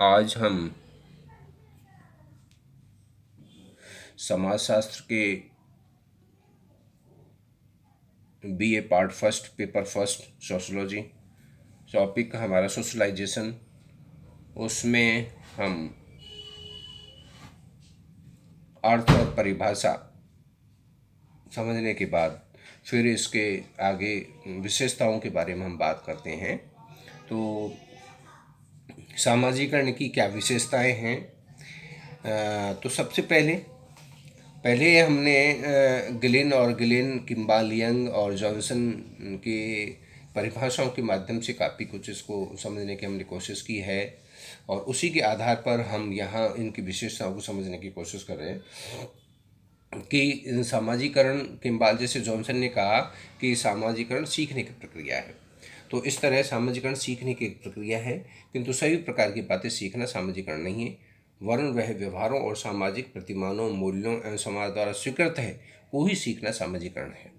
आज हम समाजशास्त्र के BA part first paper first sociology topic हमारा सोशलाइजेशन, उसमें हम अर्थ और परिभाषा समझने के बाद फिर इसके आगे विशेषताओं के बारे में हम बात करते हैं। तो सामाजिकरण की क्या विशेषताएं हैं? तो सबसे पहले पहले हमने गिलिन और गिलिन, किम्बाल यंग और जॉनसन की परिभाषाओं के माध्यम से काफ़ी कुछ इसको समझने की हमने कोशिश की है, और उसी के आधार पर हम यहाँ इनकी विशेषताओं को समझने की कोशिश कर रहे हैं कि सामाजिकरण, किम्बाल जैसे जॉनसन ने कहा कि सामाजिकरण सीखने की प्रक्रिया है। तो इस तरह सामाजिकरण सीखने की एक प्रक्रिया है, किंतु सभी प्रकार की बातें सीखना सामाजिकरण नहीं है, वरन वह व्यवहारों और सामाजिक प्रतिमानों, मूल्यों एवं समाज द्वारा स्वीकृत है, को ही सीखना सामाजिकरण है।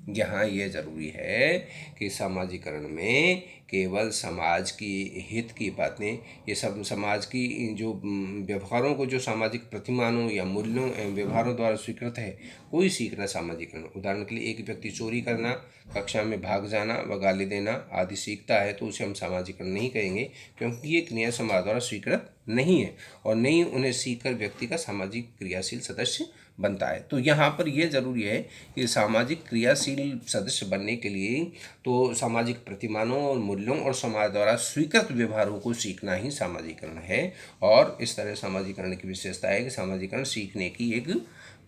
यहाँ यह जरूरी है कि सामाजिकरण में केवल समाज की हित की बातें, ये सब समाज की जो व्यवहारों को, जो सामाजिक प्रतिमानों या मूल्यों एवं व्यवहारों द्वारा स्वीकृत है, कोई सीखना सामाजिकरण। उदाहरण के लिए, एक व्यक्ति चोरी करना, कक्षा में भाग जाना व गाली देना आदि सीखता है तो उसे हम सामाजिकरण नहीं कहेंगे, क्योंकि ये क्रिया समाज द्वारा स्वीकृत नहीं है और नहीं उन्हें सीखकर व्यक्ति का सामाजिक क्रियाशील सदस्य बनता है। तो यहाँ पर यह जरूरी है कि सामाजिक क्रियाशील सदस्य बनने के लिए तो सामाजिक प्रतिमानों और मूल्यों और समाज द्वारा स्वीकृत व्यवहारों को सीखना ही सामाजिकरण है। और इस तरह सामाजिकरण की विशेषता है कि सामाजिकरण सीखने की एक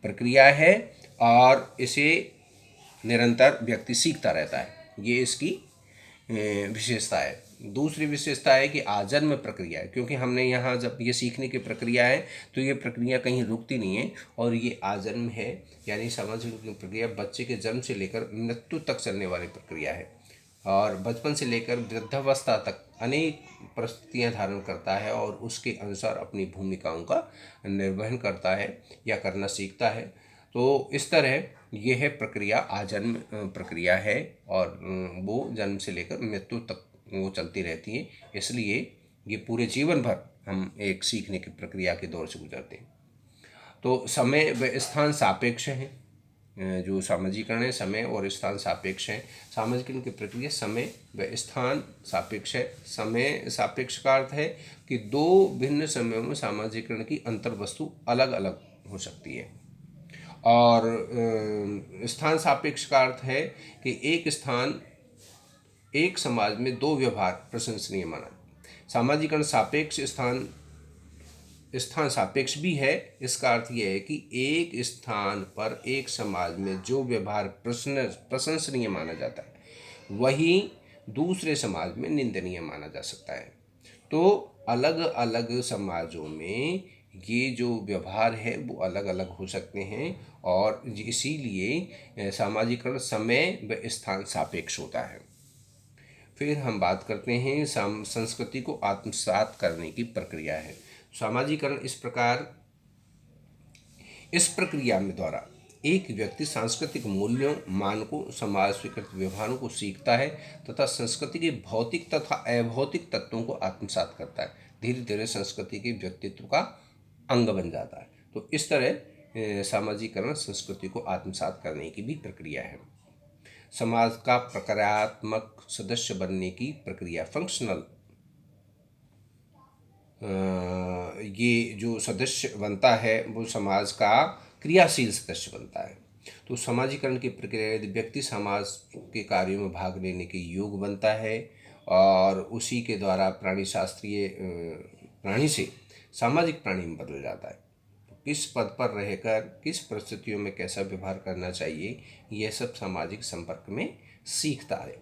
प्रक्रिया है और इसे निरंतर व्यक्ति सीखता रहता है, ये इसकी विशेषता है। दूसरी विशेषता है कि आजन्म प्रक्रिया है, क्योंकि हमने यहाँ जब ये सीखने की प्रक्रिया है तो ये प्रक्रिया कहीं रुकती नहीं है और ये आजन्म है, यानी समझने की प्रक्रिया बच्चे के जन्म से लेकर मृत्यु तक चलने वाली प्रक्रिया है और बचपन से लेकर वृद्धावस्था तक अनेक परिस्थितियाँ धारण करता है और उसके अनुसार अपनी भूमिकाओं का निर्वहन करता है या करना सीखता है। तो इस तरह यह है प्रक्रिया आजन्म प्रक्रिया है और वो जन्म से लेकर मृत्यु तक वो चलती रहती है, इसलिए ये पूरे जीवन भर हम एक सीखने की प्रक्रिया के दौर से गुजरते हैं। तो समय व स्थान सापेक्ष है, जो सामाजिकरण है समय और स्थान सापेक्ष है। सामाजिकरण की प्रक्रिया समय व स्थान सापेक्ष है। समय सापेक्ष का अर्थ है कि दो भिन्न समयों में सामाजिकरण की अंतर वस्तु अलग अलग हो सकती है, और स्थान सापेक्ष का अर्थ है कि एक स्थान, एक समाज में दो व्यवहार प्रशंसनीय माना। सामाजिकरण सापेक्ष स्थान स्थान सापेक्ष भी है। इसका अर्थ यह है कि एक स्थान पर एक समाज में जो व्यवहार प्रशंसनीय माना जाता है वही दूसरे समाज में निंदनीय माना जा सकता है। तो अलग अलग समाजों में ये जो व्यवहार है वो अलग अलग हो सकते हैं और इसीलिए सामाजिकरण समय व स्थान सापेक्ष होता है। फिर हम बात करते हैं संस्कृति को आत्मसात करने की प्रक्रिया है। सामाजिकरण इस प्रक्रिया में द्वारा एक व्यक्ति सांस्कृतिक मूल्यों, मानकों, समाज स्वीकृत व्यवहारों को सीखता है तथा संस्कृति के भौतिक तथा अभौतिक तत्वों को आत्मसात करता है। धीरे धीरे संस्कृति के व्यक्तित्व का अंग बन जाता है। तो इस तरह सामाजिकरण संस्कृति को आत्मसात करने की भी प्रक्रिया है। समाज का प्रक्रियात्मक सदस्य बनने की प्रक्रिया फंक्शनल, ये जो सदस्य बनता है वो समाज का क्रियाशील सदस्य बनता है। तो समाजीकरण की प्रक्रिया यदि व्यक्ति समाज के कार्यों में भाग लेने के योग्य बनता है और उसी के द्वारा प्राणी से सामाजिक प्राणी में बदल जाता है। तो किस पद पर रहकर किस परिस्थितियों में कैसा व्यवहार करना चाहिए, यह सब सामाजिक संपर्क में सीखता है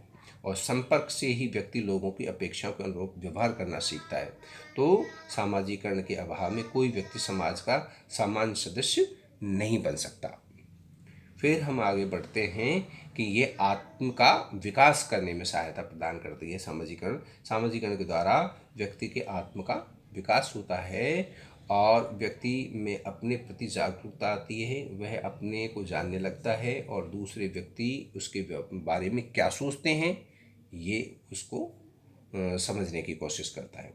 और संपर्क से ही व्यक्ति लोगों की अपेक्षाओं के अनुरूप व्यवहार करना सीखता है। तो सामाजिकरण के अभाव में कोई व्यक्ति समाज का सामान्य सदस्य नहीं बन सकता। फिर हम आगे बढ़ते हैं कि ये आत्म का विकास करने में सहायता प्रदान करती है सामाजिकरण। सामाजिकरण के द्वारा व्यक्ति के आत्म का विकास होता है और व्यक्ति में अपने प्रति जागरूकता आती है, वह अपने को जानने लगता है और दूसरे व्यक्ति उसके बारे में क्या सोचते हैं ये उसको समझने की कोशिश करता है।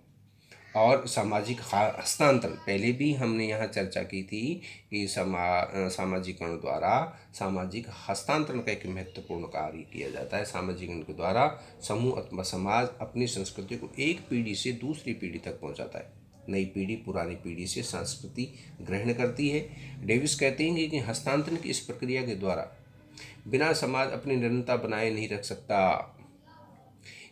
और सामाजिक हस्तांतरण, पहले भी हमने यहाँ चर्चा की थी कि सामाजिकरण द्वारा सामाजिक हस्तांतरण का एक महत्वपूर्ण कार्य किया जाता है। सामाजिकरण के द्वारा समूह अथवा समाज अपनी संस्कृति को एक पीढ़ी से दूसरी पीढ़ी तक पहुँचाता है। नई पीढ़ी पुरानी पीढ़ी से संस्कृति ग्रहण करती है। डेविस कहते हैं कि हस्तांतरण की इस प्रक्रिया के द्वारा बिना समाज अपनी निरंतरता बनाए नहीं रख सकता,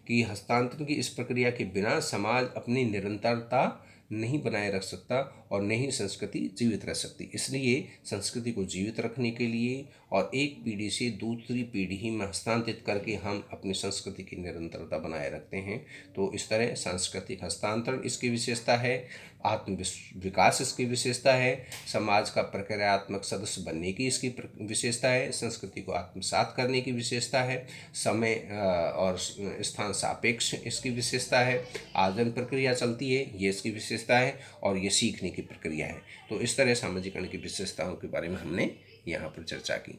कि हस्तांतरण की इस प्रक्रिया के बिना समाज अपनी निरंतरता नहीं बनाए रख सकता और नहीं संस्कृति जीवित रह सकती। इसलिए संस्कृति को जीवित रखने के लिए और एक पीढ़ी से दूसरी पीढ़ी में हस्तांतरित करके हम अपनी संस्कृति की निरंतरता बनाए रखते हैं। तो इस तरह सांस्कृतिक हस्तांतरण इसकी विशेषता है, आत्म विकास इसकी विशेषता है, समाज का प्रक्रियात्मक सदस्य बनने की इसकी विशेषता है, संस्कृति को आत्मसात करने की विशेषता है, समय और स्थान सापेक्ष इसकी विशेषता है, आर्जन प्रक्रिया चलती है ये इसकी विशेषता है, और ये सीखने की प्रक्रिया है। तो इस तरह सामाजिकरण की विशेषताओं के बारे में हमने यहाँ पर चर्चा की।